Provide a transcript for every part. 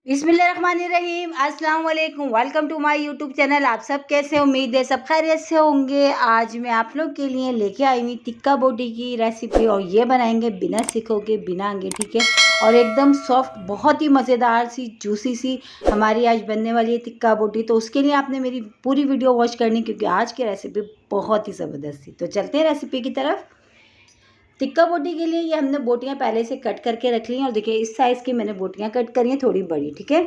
बिस्मिल्लाहिर्रहमानिर्रहीम, अस्सलाम वालेकुम। Welcome to my YouTube channel. आप सब कैसे हो? उम्मीद है सब खैरियत से होंगे। आज मैं आप लोग के लिए लेके आई हुई टिक्का बोटी की रेसिपी और ये बनाएंगे बिना सीखों के, बिना अंगीठी के और एकदम सॉफ्ट, बहुत ही मज़ेदार सी जूसी सी हमारी आज बनने वाली है टिक्का बोटी। तो उसके लिए आपने मेरी पूरी वीडियो वॉच करनी, क्योंकि आज की रेसिपी बहुत ही ज़बरदस्त थी। तो चलते हैं रेसिपी की तरफ। टिक्का बोटी के लिए ये हमने बोटियाँ पहले से कट करके रख ली हैं और देखिए इस साइज़ की मैंने बोटियाँ कट करी हैं, थोड़ी बड़ी, ठीक है।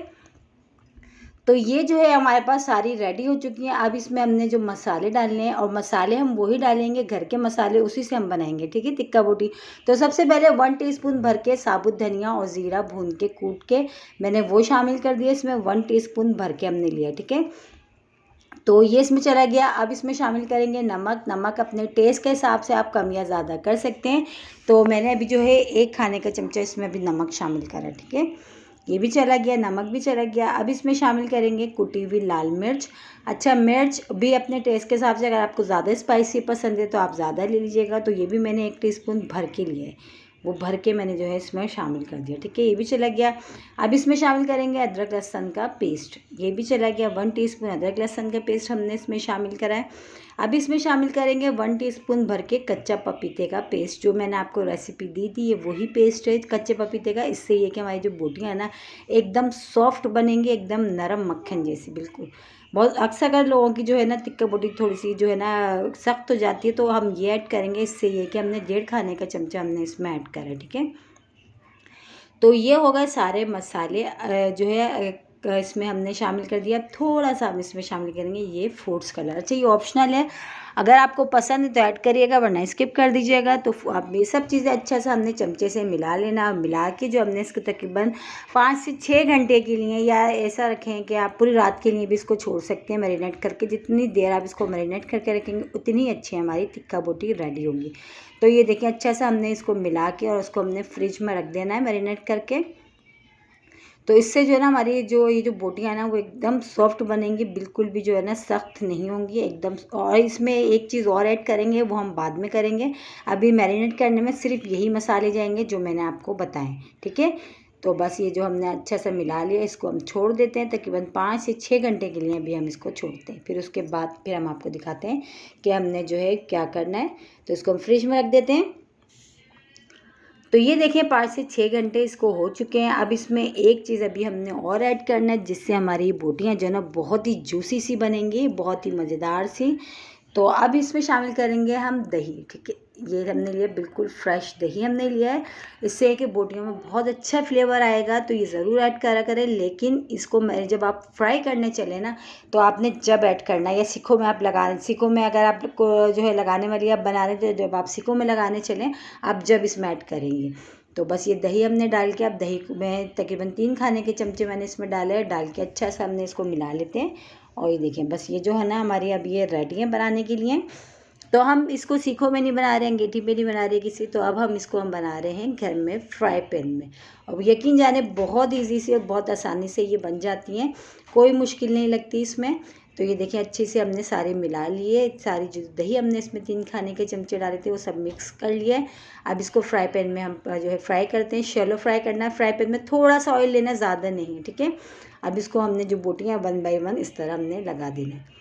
तो ये जो है हमारे पास सारी रेडी हो चुकी हैं। अब इसमें हमने जो मसाले डालने हैं, और मसाले हम वही डालेंगे घर के मसाले, उसी से हम बनाएंगे, ठीक है, टिक्का बोटी। तो सबसे पहले 1 टीस्पून भर के साबुत धनिया और ज़ीरा भून के कूट के मैंने वो शामिल कर दिया। इसमें 1 टीस्पून भर के हमने लिया, ठीक है। तो ये इसमें चला गया। अब इसमें शामिल करेंगे नमक। नमक अपने टेस्ट के हिसाब से आप कम या ज़्यादा कर सकते हैं। तो मैंने अभी जो है 1 खाने का चमचा इसमें अभी नमक शामिल करा, ठीक है। ये भी चला गया, नमक भी चला गया। अब इसमें शामिल करेंगे कुटी हुई लाल मिर्च। अच्छा, मिर्च भी अपने टेस्ट के हिसाब से, अगर आपको ज़्यादा स्पाइसी पसंद है तो आप ज़्यादा ले लीजिएगा। तो ये भी मैंने 1 टीस्पून भर के लिए है, वो भर के मैंने जो है इसमें शामिल कर दिया, ठीक है। ये भी चला गया। अब इसमें शामिल करेंगे अदरक लहसुन का पेस्ट। ये भी चला गया, 1 टीस्पून अदरक लहसुन का पेस्ट हमने इसमें शामिल करा है। अब इसमें शामिल करेंगे 1 टीस्पून भर के कच्चा पपीते का पेस्ट। जो मैंने आपको रेसिपी दी थी, ये वही पेस्ट है कच्चे पपीते का। इससे ये कि हमारी जो बोटियाँ हैं ना, एकदम सॉफ्ट बनेंगी, एकदम नरम मक्खन जैसी, बिल्कुल। बहुत अक्सर लोगों की जो है ना टिक्का बोटी थोड़ी सी जो है ना सख्त हो जाती है, तो हम ये ऐड करेंगे। इससे ये कि हमने 1.5 खाने का चमचा हमने इसमें ऐड करा है, ठीक है। तो ये हो गए सारे मसाले जो है इसमें हमने शामिल कर दिया। अब थोड़ा सा हम इसमें शामिल करेंगे ये फूड्स कलर। अच्छा, ये ऑप्शनल है, अगर आपको पसंद है तो ऐड करिएगा, वरना स्किप कर दीजिएगा। तो आप ये सब चीज़ें अच्छा सा हमने चमचे से मिला लेना। मिला के जो हमने इसको तकरीबन 5 से 6 घंटे के लिए, या ऐसा रखें कि आप पूरी रात के लिए भी इसको छोड़ सकते हैं मैरिनेट करके। जितनी देर आप इसको मैरिनेट करके रखेंगे उतनी अच्छी हमारी टिक्का बोटी रेडी होगी। तो ये देखिए अच्छा सा हमने इसको मिला के और उसको हमने फ्रिज में रख देना है मैरिनेट करके। तो इससे जो है ना हमारी जो ये जो बोटियाँ हैं ना, वो एकदम सॉफ्ट बनेंगी, बिल्कुल भी जो है ना सख्त नहीं होंगी एकदम। और इसमें एक चीज़ और ऐड करेंगे, वो हम बाद में करेंगे। अभी मैरिनेट करने में सिर्फ यही मसाले जाएंगे जो मैंने आपको बताएं, ठीक है। तो बस ये जो हमने अच्छा सा मिला लिया, इसको हम छोड़ देते हैं तकरीबन 5 से 6 घंटे के लिए। अभी हम इसको छोड़ते हैं, फिर उसके बाद फिर हम आपको दिखाते हैं कि हमने जो है क्या करना है। तो इसको हम फ्रिज में रख देते हैं। तो ये देखें 5 से 6 घंटे इसको हो चुके हैं। अब इसमें एक चीज़ अभी हमने और ऐड करना है, जिससे हमारी बोटियाँ जो है ना बहुत ही जूसी सी बनेंगी, बहुत ही मज़ेदार सी। तो अब इसमें शामिल करेंगे हम दही, ठीक है। ये हमने लिया बिल्कुल फ्रेश दही हमने लिया है। इससे कि बोटियों में बहुत अच्छा फ्लेवर आएगा, तो ये ज़रूर ऐड करा करें। लेकिन इसको मैं जब आप फ्राई करने चले ना, तो आपने जब ऐड करना है, या सीखों में आप लगा, सीखों में अगर आपको जो है लगाने वाली आप बना रहे थे, जब आप सीखों में लगाने चलें, आप जब इसमें ऐड करेंगे। तो बस ये दही हमने डाल के, अब दही में तकरीबन 3 खाने के चमचे मैंने इसमें डाले हैं। डाल के अच्छा सा हमने इसको मिला लेते हैं। और ये देखें बस ये जो है ना हमारी अब ये रेडी है बनाने के लिए। तो हम इसको सीखों में नहीं बना रहे हैं, अंगीठी पे नहीं बना रहे किसी। तो अब हम इसको हम बना रहे हैं घर में फ्राई पैन में। और यकीन जाने बहुत ईजी से और बहुत आसानी से ये बन जाती हैं, कोई मुश्किल नहीं लगती इसमें। तो ये देखिए अच्छे से हमने सारे मिला लिए, सारी जो दही हमने इसमें 3 खाने के चमचे डाले थे वो सब मिक्स कर लिए। अब इसको फ्राई पैन में हम जो है फ्राई करते हैं। शैलो फ्राई करना है, फ्राई पैन में थोड़ा सा ऑयल लेना, ज़्यादा नहीं है, ठीक है। अब इसको हमने जो बोटियाँ 1 बाय 1 इस तरह हमने लगा देना है।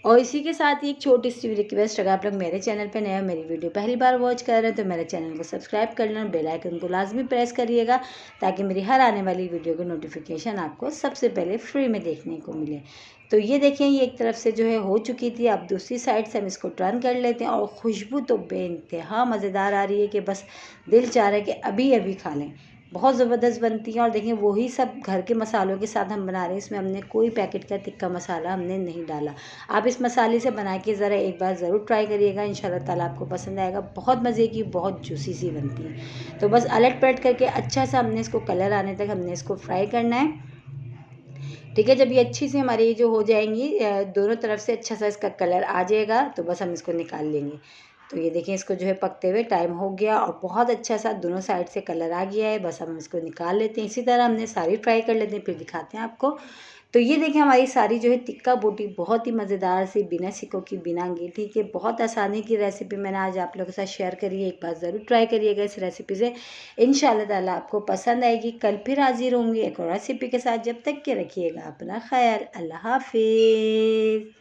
और इसी के साथ ही एक छोटी सी रिक्वेस्ट, अगर आप लोग मेरे चैनल पे नए हो, मेरी वीडियो पहली बार वॉच कर रहे हैं, तो मेरे चैनल को सब्सक्राइब कर लेना, बेल आइकन को लाजमी प्रेस करिएगा, ताकि मेरी हर आने वाली वीडियो की नोटिफिकेशन आपको सबसे पहले फ्री में देखने को मिले। तो ये देखें ये एक तरफ से जो है हो चुकी थी। अब दूसरी साइड से हम इसको टर्न कर लेते हैं। और खुशबू तो बेइंतहा मज़ेदार आ रही है कि बस दिल चाह रहा है कि अभी अभी खा लें। बहुत ज़बरदस्त बनती है। और देखिए वही सब घर के मसालों के साथ हम बना रहे हैं। इसमें हमने कोई पैकेट का टिक्का मसाला हमने नहीं डाला। आप इस मसाले से बना के ज़रा एक बार ज़रूर ट्राई करिएगा, इंशाल्लाह ताला आपको पसंद आएगा। बहुत मज़े की, बहुत जूसी सी बनती है। तो बस अलट पलट करके अच्छा सा हमने इसको कलर आने तक हमने इसको फ्राई करना है, ठीक है। जब ये अच्छी से हमारी जो हो जाएंगी, दोनों तरफ से अच्छा सा इसका कलर आ जाएगा, तो बस हम इसको निकाल लेंगे। तो ये देखें इसको जो है पकते हुए टाइम हो गया और बहुत अच्छा सा दोनों साइड से कलर आ गया है। बस हम इसको निकाल लेते हैं। इसी तरह हमने सारी फ्राई कर लेते हैं, फिर दिखाते हैं आपको। तो ये देखिए हमारी सारी जो है टिक्का बोटी बहुत ही मज़ेदार सी बिना सिकों की बिना अंगीठी के बहुत आसानी की रेसिपी मैंने आज आप लोगों के साथ शेयर करी है। एक बार ज़रूर ट्राई करिएगा इस रेसिपी से, इंशाल्लाह ताला आपको पसंद आएगी। कल फिर हाजिर होंगी एक और रेसिपी के साथ, जब तक के रखिएगा अपना ख्याल। अल्लाह हाफिज़।